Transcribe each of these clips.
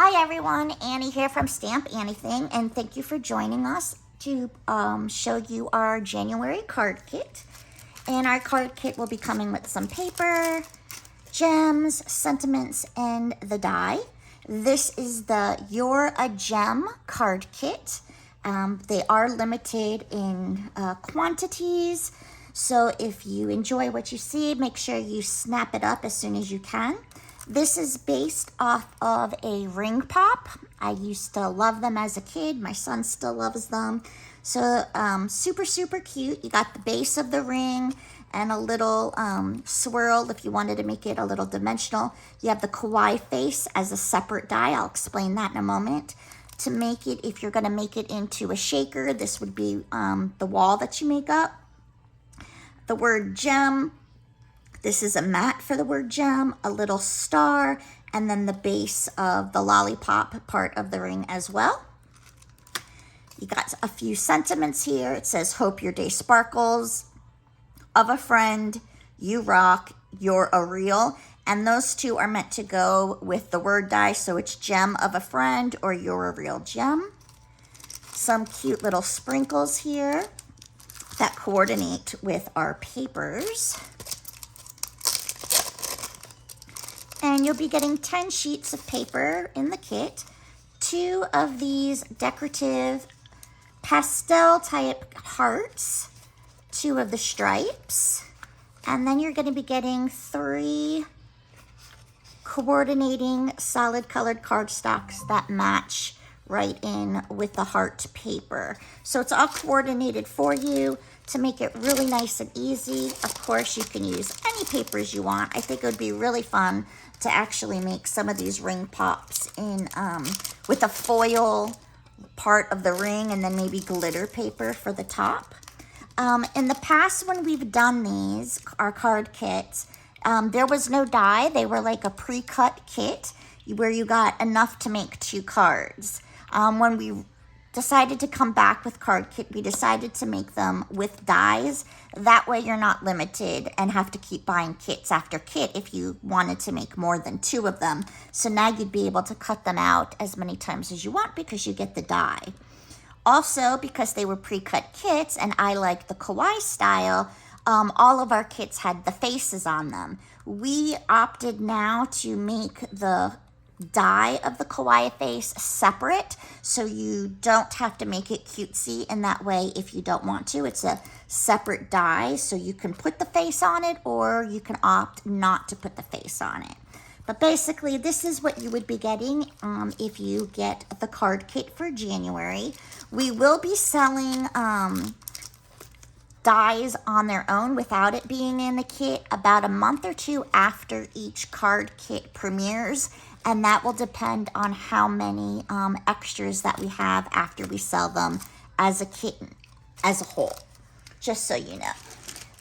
Hi everyone, Annie here from Stamp Anything, and thank you for joining us to show you our January card kit. And our card kit will be coming with some paper, gems, sentiments, and the die. This is the You're a Gem card kit. They are limited in quantities, so if you enjoy what you see, make sure you snap it up as soon as you can. This is based off of a ring pop. I used to love them as a kid. My son still loves them. So super, super cute. You got the base of the ring and a little swirl if you wanted to make it a little dimensional. You have the Kawaii face as a separate die. I'll explain that in a moment. To make it, if you're going to make it into a shaker, this would be the wall that you make up. The word gem. This is a mat for the word gem, a little star, and then the base of the lollipop part of the ring as well. You got a few sentiments here. It says, hope your day sparkles, of a friend, you rock, you're a real. And those two are meant to go with the word die, so it's gem of a friend or you're a real gem. Some cute little sprinkles here that coordinate with our papers. And you'll be getting 10 sheets of paper in the kit, 2 of these decorative pastel type hearts, 2 of the stripes, and then you're going to be getting 3 coordinating solid colored cardstocks that match right in with the heart paper. So it's all coordinated for you to make it really nice and easy. Of course, you can use any papers you want. I think it would be really fun to actually make some of these ring pops in with a foil part of the ring and then maybe glitter paper for the top. In the past when we've done these, our card kits, there was no die. They were like a pre-cut kit where you got enough to make 2 cards. When we decided to come back with card kit, we decided to make them with dies. That way you're not limited and have to keep buying kits after kit if you wanted to make more than 2 of them. So now you'd be able to cut them out as many times as you want because you get the die. Also, because they were pre-cut kits and I like the Kawaii style, all of our kits had the faces on them. We opted now to make the die of the Kawaii face separate so you don't have to make it cutesy in that way if you don't want to. It's a separate die, so you can put the face on it or you can opt not to put the face on it. But basically, this is what you would be getting if you get the card kit for January. We will be selling dies on their own without it being in the kit about a month or 2 after each card kit premieres, and that will depend on how many extras that we have after we sell them as a kit as a whole, just so you know.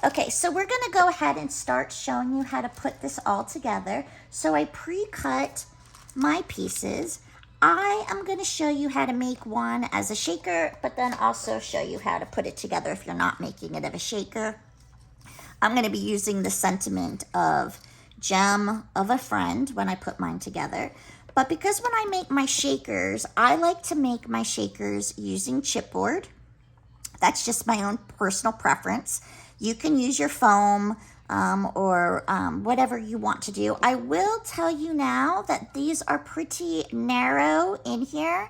Okay, so we're going to go ahead and start showing you how to put this all together. So I pre-cut my pieces. I am going to show you how to make one as a shaker, but then also show you how to put it together if you're not making it of a shaker. I'm going to be using the sentiment of gem of a friend when I put mine together. But because when I make my shakers, I like to make my shakers using chipboard. That's just my own personal preference. You can use your foam or whatever you want to do. I will tell you now that these are pretty narrow in here.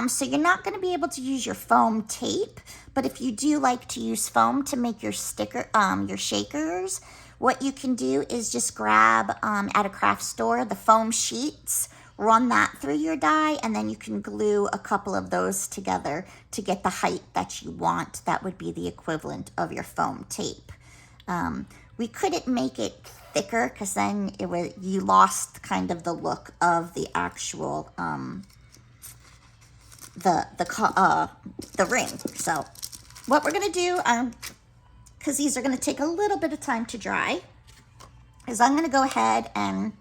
So you're not going to be able to use your foam tape. But if you do like to use foam to make your your shakers, what you can do is just grab at a craft store the foam sheets, run that through your die, and then you can glue a couple of those together to get the height that you want. That would be the equivalent of your foam tape. We couldn't make it thicker because then you lost kind of the look of the actual the ring. So what we're gonna do, because these are gonna take a little bit of time to dry, is I'm gonna go ahead and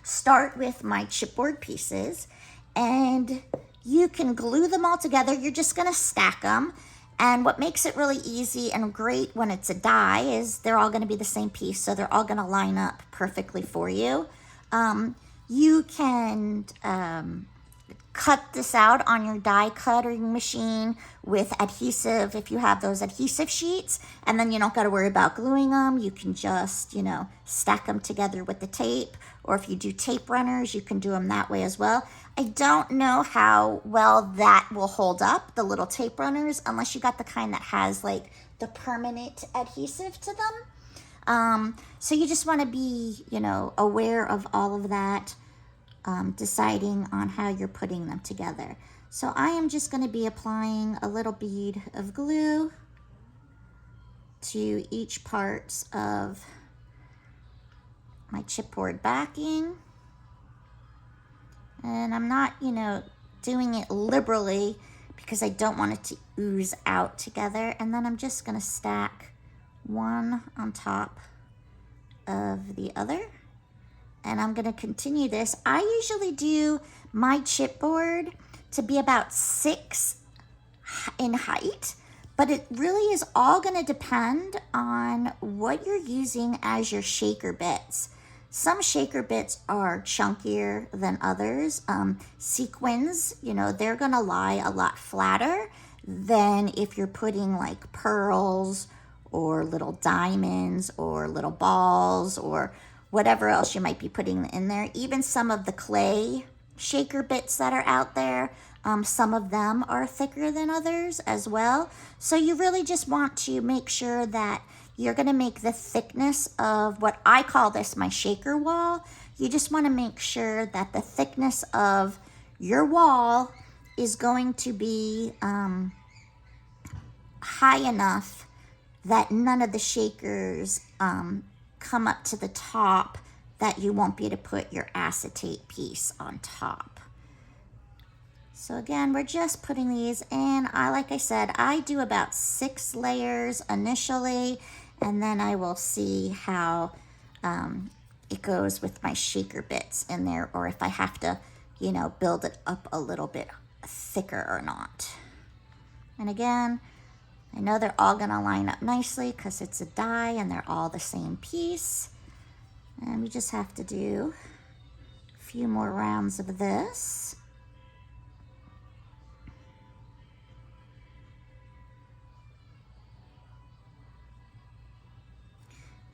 start with my chipboard pieces, and you can glue them all together. You're just gonna stack them. And what makes it really easy and great when it's a die is they're all gonna be the same piece, so they're all gonna line up perfectly for you. You can cut this out on your die cutting machine with adhesive, if you have those adhesive sheets, and then you don't got to worry about gluing them. You can just, you know, stack them together with the tape, or if you do tape runners, you can do them that way as well. I don't know how well that will hold up, the little tape runners, unless you got the kind that has like the permanent adhesive to them. So you just want to be, you know, aware of all of that. Deciding on how you're putting them together. So I am just going to be applying a little bead of glue to each part of my chipboard backing. And I'm not, you know, doing it liberally because I don't want it to ooze out together. And then I'm just going to stack one on top of the other. And I'm going to continue this. I usually do my chipboard to be about 6 in height, but it really is all going to depend on what you're using as your shaker bits. Some shaker bits are chunkier than others. Sequins, you know, they're going to lie a lot flatter than if you're putting like pearls or little diamonds or little balls or whatever else you might be putting in there. Even some of the clay shaker bits that are out there, some of them are thicker than others as well. So you really just want to make sure that you're going to make the thickness of what I call this my shaker wall. You just want to make sure that the thickness of your wall is going to be high enough that none of the shakers come up to the top, that you won't be able to put your acetate piece on top. So again, we're just putting these in. Like I said, I do about 6 layers initially, and then I will see how it goes with my shaker bits in there, or if I have to, you know, build it up a little bit thicker or not. And again, I know they're all going to line up nicely because it's a die and they're all the same piece. And we just have to do a few more rounds of this.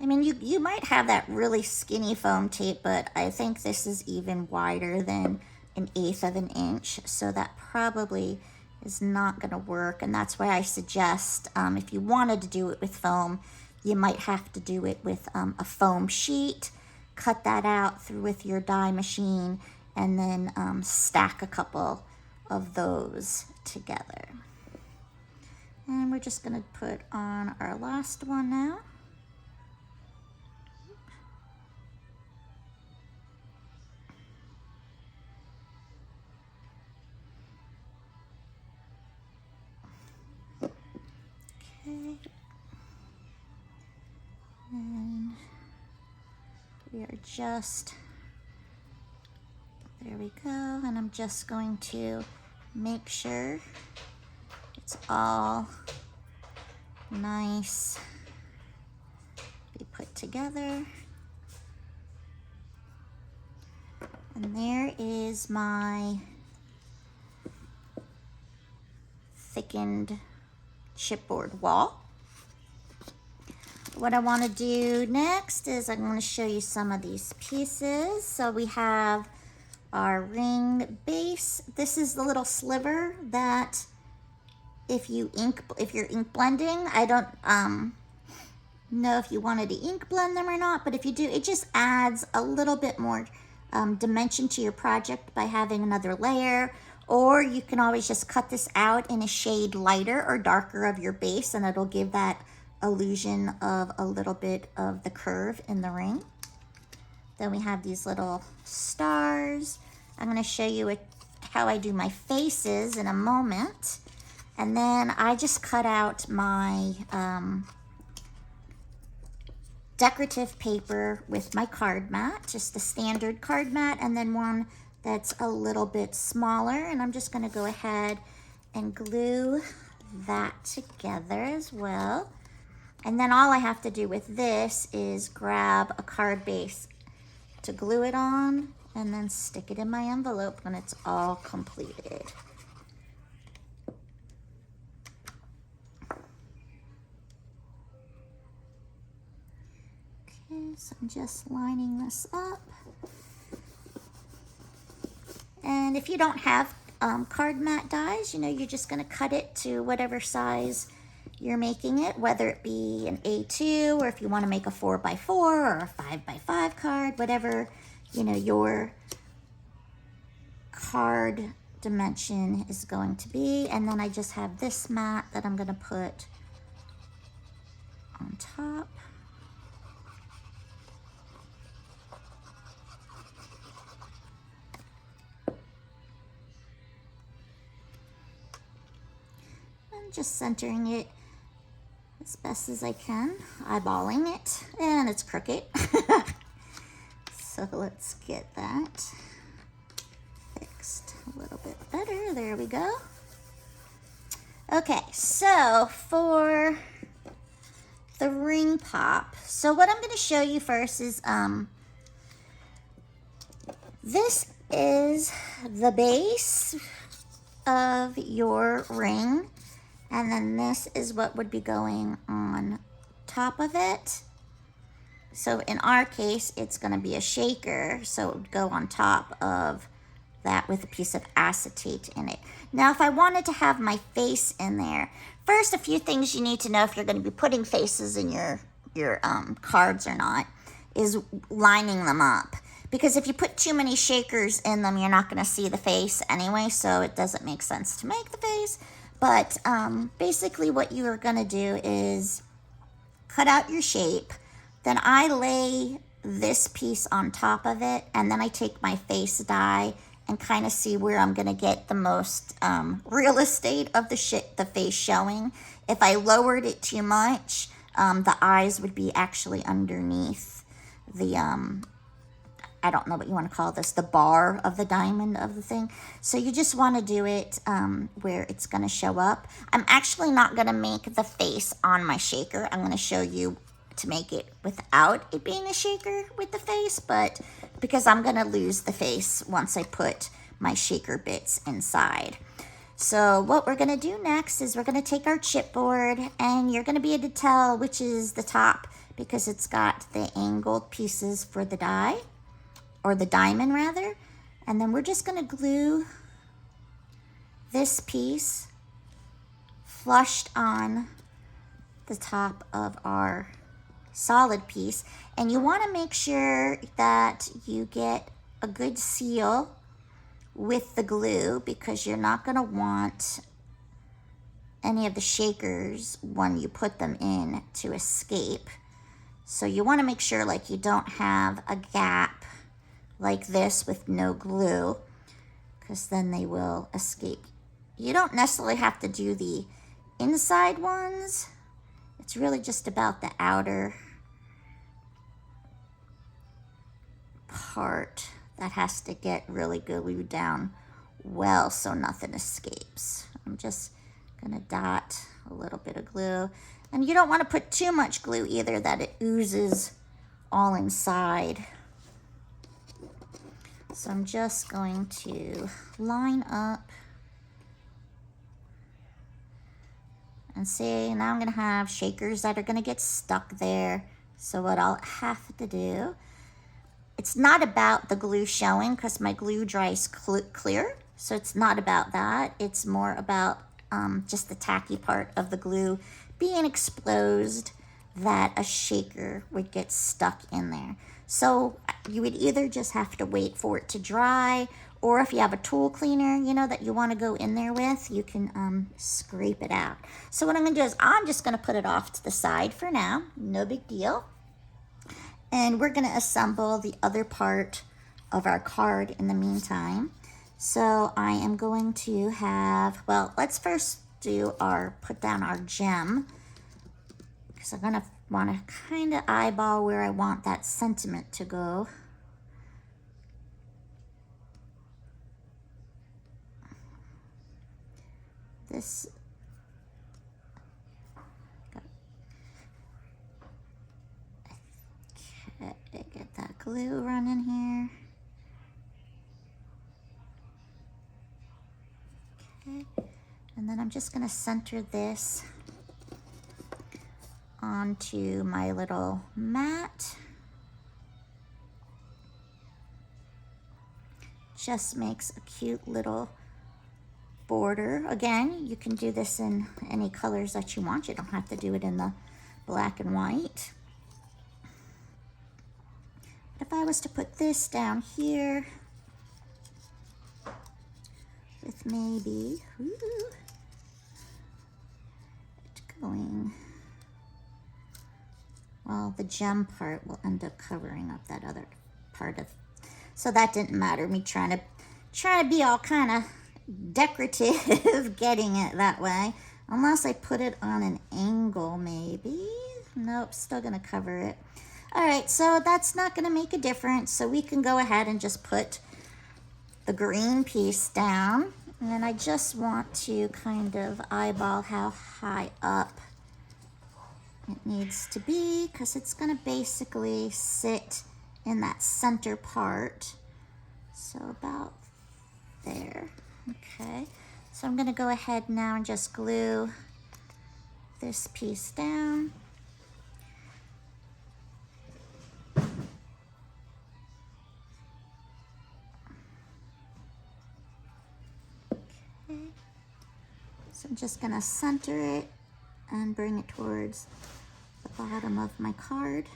I mean, you might have that really skinny foam tape, but I think this is even wider than 1/8 of an inch. So that probably is not going to work, and that's why I suggest if you wanted to do it with foam, you might have to do it with a foam sheet. Cut that out through with your die machine, and then stack a couple of those together. And we're just going to put on our last one now. Okay. And we are just, there we go, and I'm just going to make sure it's all nice, be put together. And there is my thickened chipboard wall. What I want to do next is I'm going to show you some of these pieces. So we have our ring base. This is the little sliver that if you're ink blending, I don't know if you wanted to ink blend them or not, but if you do, it just adds a little bit more dimension to your project by having another layer. Or you can always just cut this out in a shade lighter or darker of your base, and it'll give that illusion of a little bit of the curve in the ring. Then we have these little stars. I'm going to show you how I do my faces in a moment. And then I just cut out my decorative paper with my card mat, just a standard card mat, and then one that's a little bit smaller. And I'm just going to go ahead and glue that together as well. And then all I have to do with this is grab a card base to glue it on, and then stick it in my envelope when it's all completed. Okay, so I'm just lining this up. And if you don't have card mat dies, you know, you're just gonna cut it to whatever size you're making it, whether it be an A2 or if you wanna make a 4x4 or a 5x5 card, whatever, you know, your card dimension is going to be. And then I just have this mat that I'm gonna put on top. And just centering it as best as I can, eyeballing it, and it's crooked. So let's get that fixed a little bit better. There we go. Okay, so for the ring pop, so what I'm going to show you first is this is the base of your ring, and then this is what would be going on top of it. So in our case, it's going to be a shaker, so it would go on top of that with a piece of acetate in it. Now, if I wanted to have my face in there, first, a few things you need to know if you're going to be putting faces in your cards or not is lining them up. Because if you put too many shakers in them, you're not going to see the face anyway, so it doesn't make sense to make the face. But basically what you are going to do is cut out your shape. Then I lay this piece on top of it, and then I take my face die and kind of see where I'm going to get the most real estate of the face showing. If I lowered it too much, the eyes would be actually underneath the, I don't know what you want to call this, the bar of the diamond of the thing. So you just want to do it where it's going to show up. I'm actually not going to make the face on my shaker. I'm going to show you to make it without it being a shaker with the face, but because I'm going to lose the face once I put my shaker bits inside. So what we're going to do next is we're going to take our chipboard, and you're going to be able to tell which is the top because it's got the angled pieces for the die, or the diamond rather. And then we're just going to glue this piece flushed on the top of our solid piece. And you want to make sure that you get a good seal with the glue, because you're not going to want any of the shakers when you put them in to escape. So you want to make sure like you don't have a gap like this with no glue, because then they will escape. You don't necessarily have to do the inside ones. It's really just about the outer part that has to get really glued down well so nothing escapes. I'm just gonna dot a little bit of glue. And you don't want to put too much glue either, that it oozes all inside. So I'm just going to line up and see, now I'm going to have shakers that are going to get stuck there. So what I'll have to do, it's not about the glue showing because my glue dries clear. So it's not about that. It's more about just the tacky part of the glue being exposed, that a shaker would get stuck in there. So you would either just have to wait for it to dry, or if you have a tool cleaner, you know, that you want to go in there with, you can scrape it out. So what I'm going to do is I'm just going to put it off to the side for now. No big deal. And we're going to assemble the other part of our card in the meantime. So I am going to have, well, let's first do put down our gem, because I'm going to want to kind of eyeball where I want that sentiment to go. This, okay, get that glue running here. just gonna center this onto my little mat. Just makes a cute little border. Again, you can do this in any colors that you want. You don't have to do it in the black and white. If I was to put this down here with maybe, it going, well, the gem part will end up covering up that other part of, so that didn't matter, me trying to be all kind of decorative getting it that way, unless I put it on an angle maybe. Nope, still gonna cover it. All right, so that's not gonna make a difference, so we can go ahead and just put the green piece down, and I just want to kind of eyeball how high up it needs to be, because it's gonna basically sit in that center part. So about there. Okay, so I'm gonna go ahead now and just glue this piece down. Okay, so I'm just gonna center it and bring it towards the bottom of my card.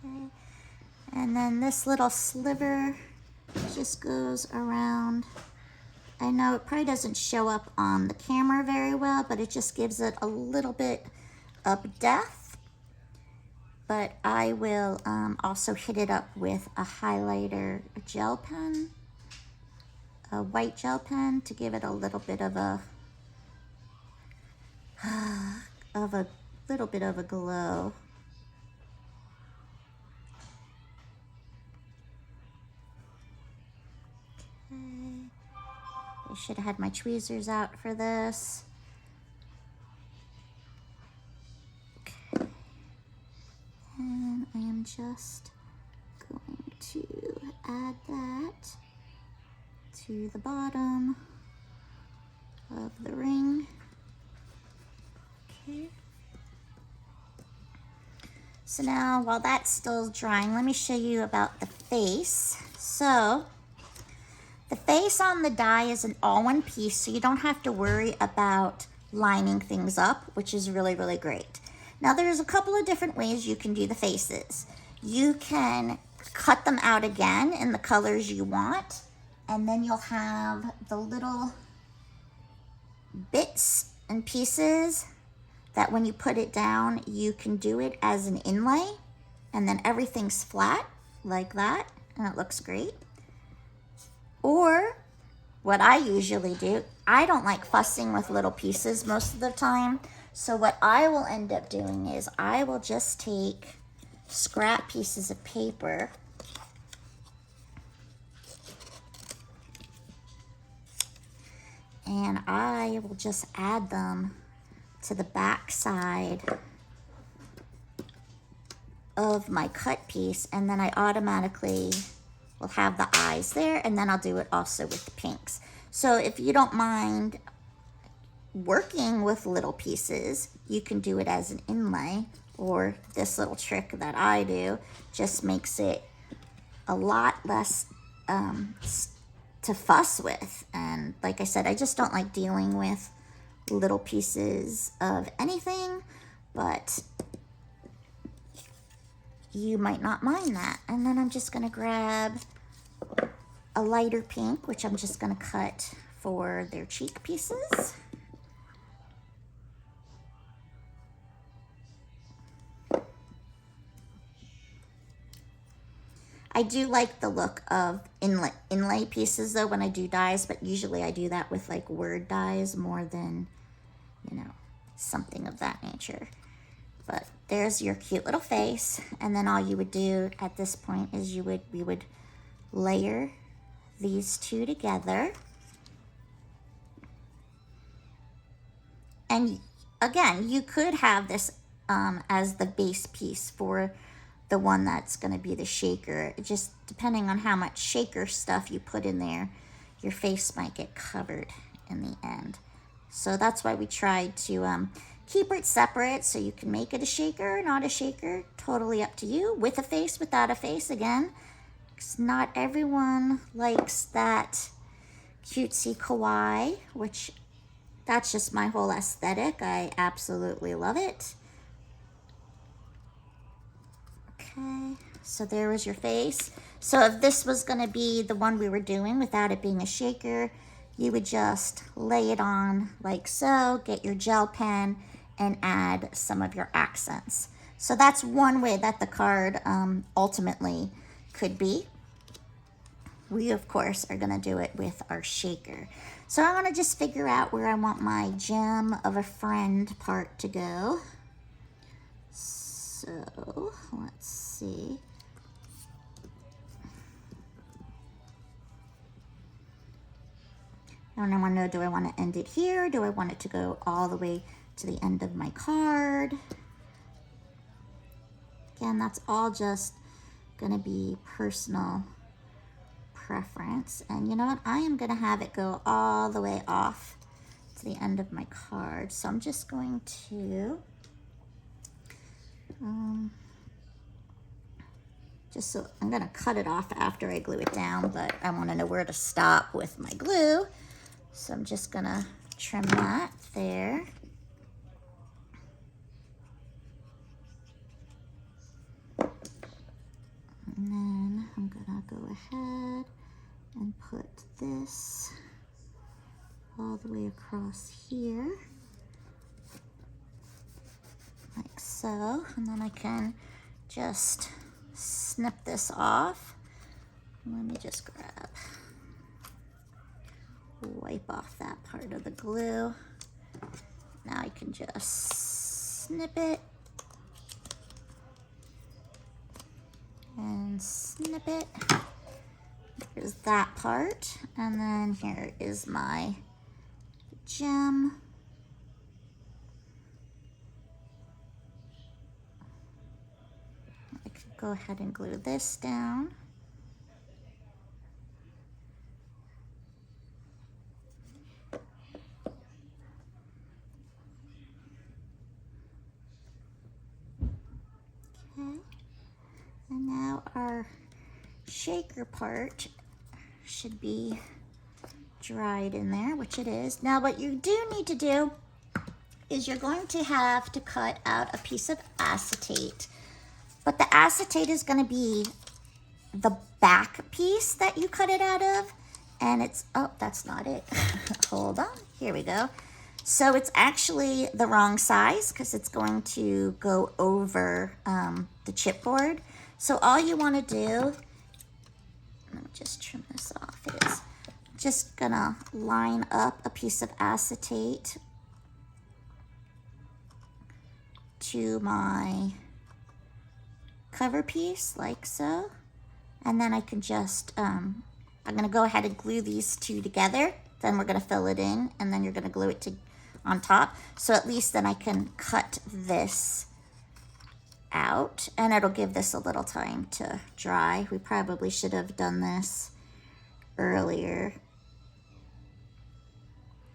Okay, and then this little sliver just goes around. I know it probably doesn't show up on the camera very well, but it just gives it a little bit of depth. But I will also hit it up with a highlighter gel pen, a white gel pen, to give it a little bit of a glow. I should have had my tweezers out for this. Okay. And I am just going to add that to the bottom of the ring. Okay. So now, while that's still drying, let me show you about the face. So the face on the die is an all-one piece, so you don't have to worry about lining things up, which is really, really great. Now, there's a couple of different ways you can do the faces. You can cut them out again in the colors you want, and then you'll have the little bits and pieces that when you put it down, you can do it as an inlay, and then everything's flat like that, and it looks great. Or what I usually do, I don't like fussing with little pieces most of the time. So what I will end up doing is I will just take scrap pieces of paper and I will just add them to the back side of my cut piece, and then I automatically will have the eyes there, and then I'll do it also with the pinks. So if you don't mind working with little pieces, you can do it as an inlay, or this little trick that I do just makes it a lot less to fuss with. And like I said, I just don't like dealing with little pieces of anything, but you might not mind that. And then I'm just gonna grab a lighter pink, which I'm just gonna cut for their cheek pieces. I do like the look of inlay pieces though when I do dies, but usually I do that with like word dies more than, you know, something of that nature. But there's your cute little face, and then all you would do at this point is we would layer these two together. And again, you could have this as the base piece for the one that's going to be the shaker. It just depending on how much shaker stuff you put in there, your face might get covered in the end. So that's why we tried to keep it separate, so you can make it a shaker, not a shaker, totally up to you, with a face, without a face, again, because not everyone likes that cutesy kawaii, which that's just my whole aesthetic. I absolutely love it. Okay, so there was your face. So if this was going to be the one we were doing without it being a shaker, you would just lay it on like so, get your gel pen, and add some of your accents. So that's one way that the card ultimately could be. We, of course, are going to do it with our shaker. So I'm going to just figure out where I want my gem of a friend part to go. So let's see. I don't want to know, do I want to end it here? Do I want it to go all the way to the end of my card? Again, that's all just going to be personal preference. And you know what? I am going to have it go all the way off to the end of my card. So I'm just going to I'm going to cut it off after I glue it down, but I want to know where to stop with my glue. So I'm just going to trim that there. And then I'm going to go ahead and put this all the way across here, like so. And then I can just snip this off. Let me just wipe off that part of the glue. Now I can just snip it and snip it. There's that part, and then here is my gem. I could go ahead and glue this down. Okay, and now our shaker part should be dried in there, which it is. Now what you do need to do is you're going to have to cut out a piece of acetate, but the acetate is going to be the back piece that you cut it out of, and it's, oh, that's not it. Hold on, here we go. So it's actually the wrong size because it's going to go over the chipboard. So all you want to do, let me just trim this off, is just gonna line up a piece of acetate to my cover piece, like so. And then I can just, I'm gonna go ahead and glue these two together. Then we're gonna fill it in, and then you're gonna glue it on top. So at least then I can cut this out, and it'll give this a little time to dry. We probably should have done this earlier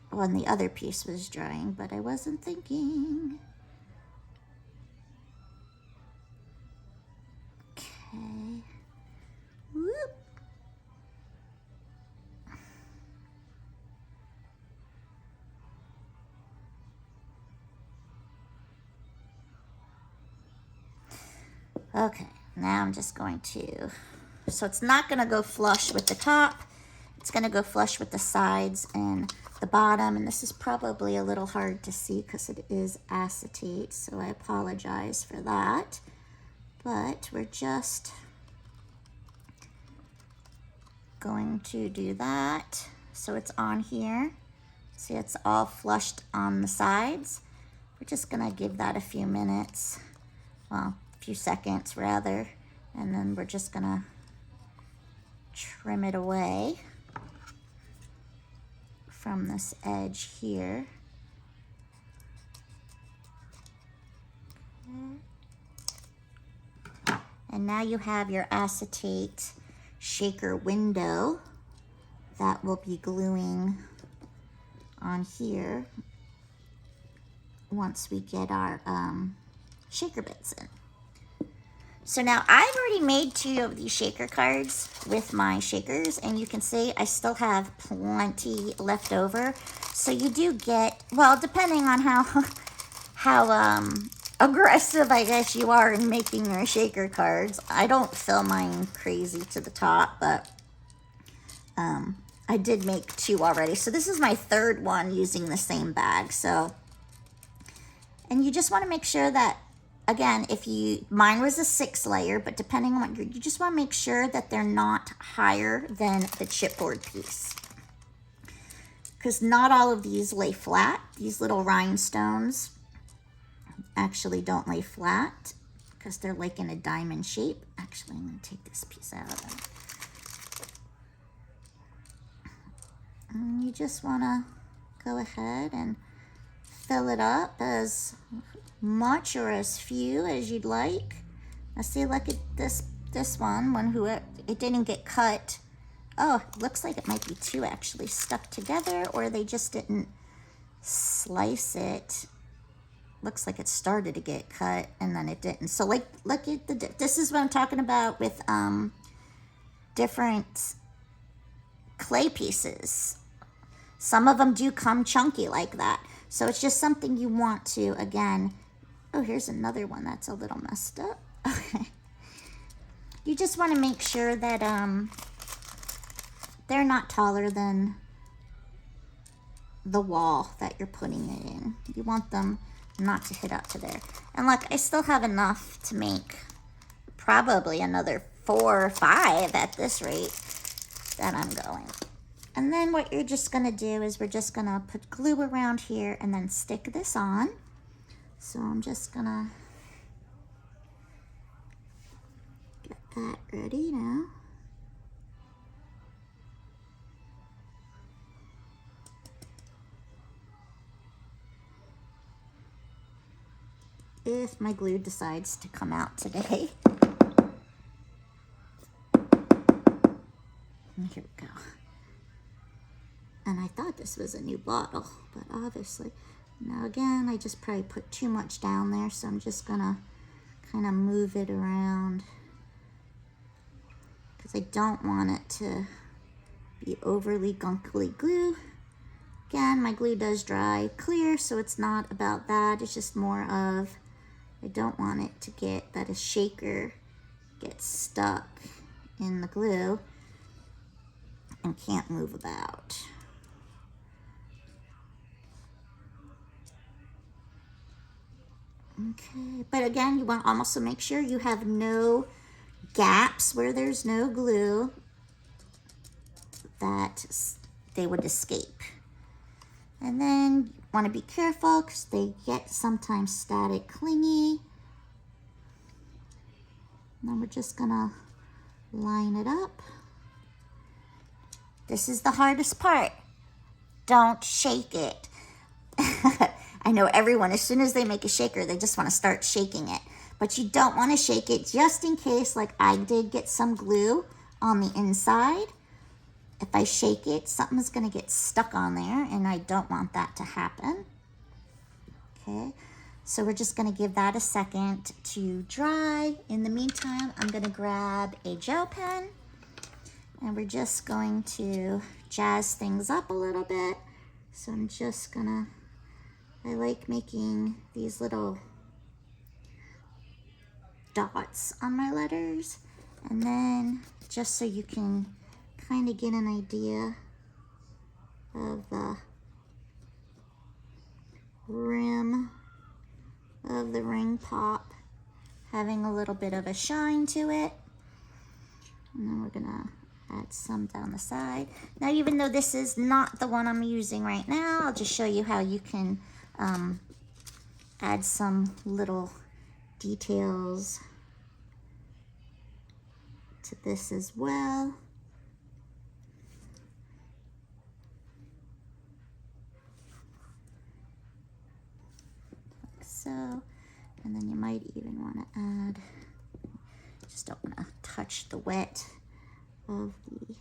when the other piece was drying, but I wasn't thinking. Okay. Whoop. Okay, now I'm just going to, so it's not going to go flush with the top. It's going to go flush with the sides and the bottom. And this is probably a little hard to see because it is acetate, so I apologize for that. But we're just going to do that so it's on here. See, it's all flushed on the sides. We're just going to give that a few minutes. Well, few seconds rather, and then we're just gonna trim it away from this edge here. And now you have your acetate shaker window that will be gluing on here once we get our shaker bits in. So now I've already made 2 of these shaker cards with my shakers, and you can see I still have plenty left over. So you do get, well, depending on how aggressive I guess you are in making your shaker cards. I don't fill mine crazy to the top, but I did make 2 already. So this is my 3rd one using the same bag. So, and you just want to make sure that, again, mine was a 6 layer, but depending on what you just want to make sure that they're not higher than the chipboard piece. Because not all of these lay flat. These little rhinestones actually don't lay flat because they're like in a diamond shape. Actually, I'm going to take this piece out of it. And you just want to go ahead and fill it up as much or as few as you'd like. I see, look at this one it didn't get cut. Oh, it looks like it might be 2 actually stuck together, or they just didn't slice it. Looks like it started to get cut and then it didn't. So like, look at this is what I'm talking about with different clay pieces. Some of them do come chunky like that. So it's just something you want to, again, oh, here's another one that's a little messed up. Okay. You just want to make sure that they're not taller than the wall that you're putting it in. You want them not to hit up to there. And look, I still have enough to make probably another 4 or 5 at this rate that I'm going. And then what you're just gonna do is we're just gonna put glue around here and then stick this on. So I'm just gonna get that ready now. If my glue decides to come out today. And here we go. And I thought this was a new bottle, but obviously, now again, I just probably put too much down there, so I'm just gonna kind of move it around because I don't want it to be overly gunkily glue. Again, my glue does dry clear, so it's not about that. It's just more of, I don't want it to get that a shaker gets stuck in the glue and can't move about. Okay, but again, you want to also make sure you have no gaps where there's no glue that they would escape. And then you want to be careful because they get sometimes static clingy. And then we're just gonna line it up. This is the hardest part. Don't shake it. I know everyone, as soon as they make a shaker, they just want to start shaking it. But you don't want to shake it just in case, like I did get some glue on the inside. If I shake it, something's going to get stuck on there, and I don't want that to happen. Okay, so we're just going to give that a second to dry. In the meantime, I'm going to grab a gel pen, and we're just going to jazz things up a little bit. So I'm just going to, I like making these little dots on my letters, and then just so you can kind of get an idea of the rim of the ring pop having a little bit of a shine to it. And then we're gonna add some down the side. Now, even though this is not the one I'm using right now, I'll just show you how you can add some little details to this as well. Like so. And then you might even want to add Just don't want to touch the wet of the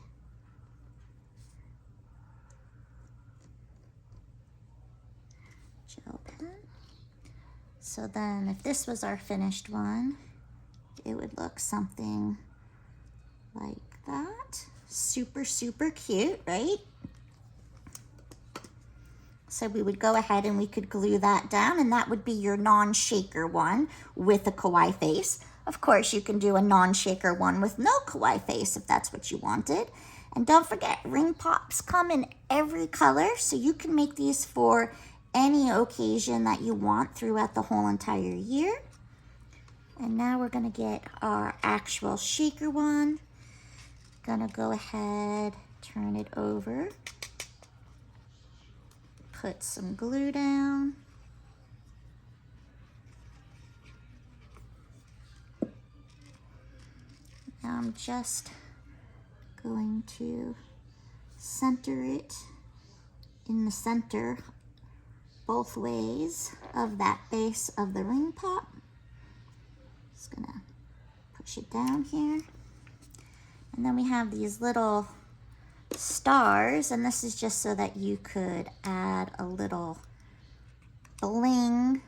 gel pen. So then if this was our finished one, it would look something like that. Super, super cute, right? So we would go ahead and we could glue that down, and that would be your non-shaker one with a kawaii face. Of course, you can do a non-shaker one with no kawaii face if that's what you wanted. And don't forget, ring pops come in every color, so you can make these for any occasion that you want throughout the whole entire year. And now we're gonna get our actual shaker one. Gonna go ahead, turn it over. Put some glue down. Now I'm just going to center it in the center both ways of that base of the ring pop. Just gonna push it down here. And then we have these little stars, and this is just so that you could add a little bling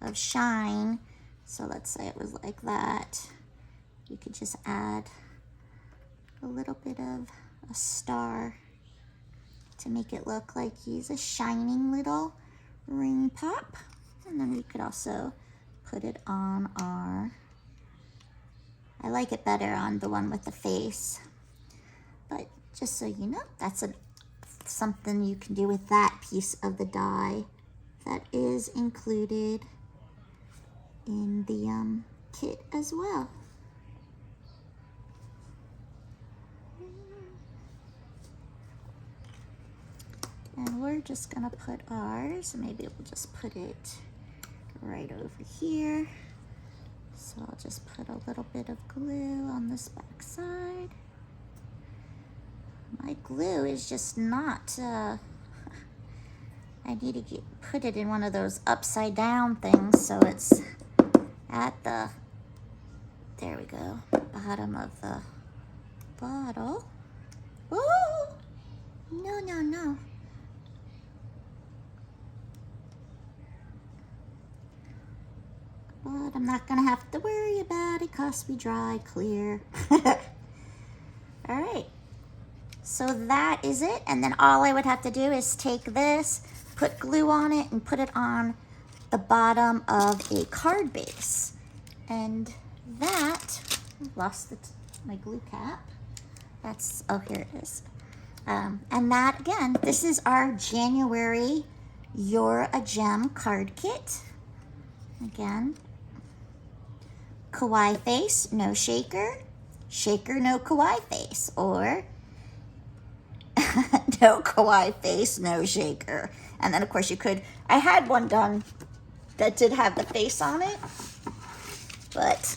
of shine. So let's say it was like that. You could just add a little bit of a star to make it look like he's a shining little ring pop. And then we could also put it on our, I like it better on the one with the face, but just so you know, that's something you can do with that piece of the die that is included in the kit as well. And we're just gonna put ours, maybe we'll just put it right over here. So I'll just put a little bit of glue on this back side. My glue is just not, I need to put it in one of those upside down things so it's at the, there we go, bottom of the bottle. Ooh, no, no, no. But I'm not gonna have to worry about it because we dry clear. All right. So that is it, and then all I would have to do is take this, put glue on it, and put it on the bottom of a card base. And that, lost my glue cap. That's, oh, here it is. And that, again, this is our January You're a Gem card kit. Again, kawaii face, no shaker. Shaker, no kawaii face. Or no kawaii face, no shaker. And then, of course, you could, I had one done that did have the face on it, but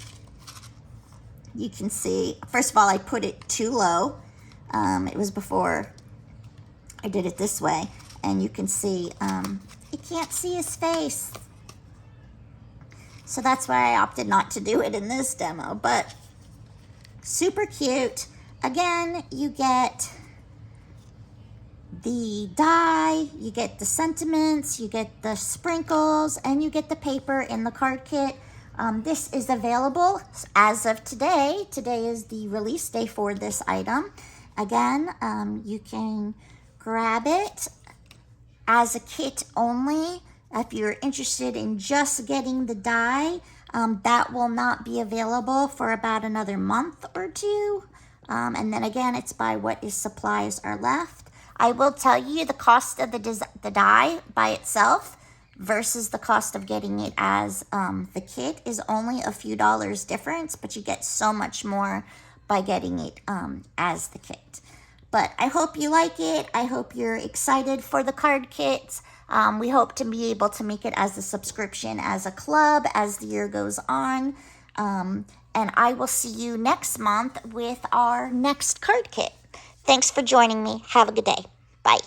you can see, first of all, I put it too low. It was before I did it this way, and you can see, you can't see his face. So that's why I opted not to do it in this demo, but super cute. Again, you get the die, you get the sentiments, you get the sprinkles, and you get the paper in the card kit. This is available as of today. Today is the release day for this item. Again, you can grab it as a kit only. If you're interested in just getting the die, that will not be available for about another month or two. And then again, it's by what is supplies are left. I will tell you the cost of the die by itself versus the cost of getting it as the kit is only a few dollars difference, but you get so much more by getting it as the kit. But I hope you like it. I hope you're excited for the card kits. We hope to be able to make it as a subscription, as a club, as the year goes on. And I will see you next month with our next card kit. Thanks for joining me. Have a good day. Bye.